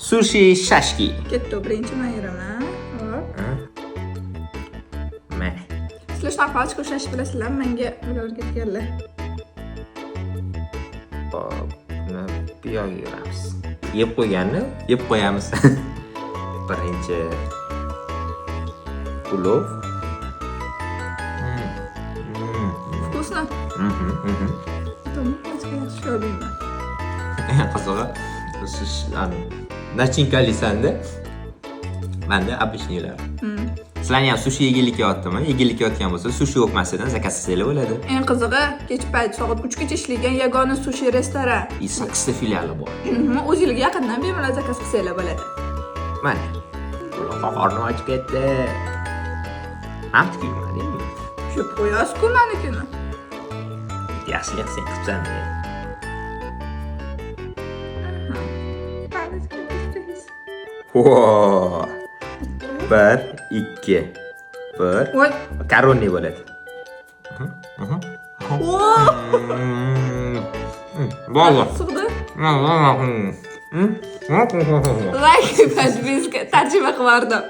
Sushi shashki. Ketdi, birinchi men yuraman. Hop. Mana. Sizlar shunaqa ochko ushlash bilasizlar, menga ular ketganlar. Hop, buni bu yoqqa yuramiz. Yeb qo'yganni yeb qo'yamiz. Birinchi ulov. Вкусно? Tamam, başka söyleyeyim ben. Qizig'i, nachinkali sanda. Menda обычныйлар. Sizlarni ham sushi yeganlikka yotdimi? Yeganlikka yotgan bo'lsa, sushi o'qmasidan zakaz qilsanglar bo'ladi. Eng qizig'i, kech payt soat 3 gacha ishlaydigan yagona sushi restoran. 8 ta filiali bor. O'zingizga yaqindan bemalol zakaz qilsanglar bo'ladi. Mana. Qornim ochib ketdi. Ham tikilmadingmi? Shu qo'yasiz-ku menikini. Yaxshilik sen qilibsan. Wow. 1 2 1 Voy. Karonni bo'ladi. Bo'ldi. Sig'di. Hmm. Like, подписка, tarjima qilib yubordim.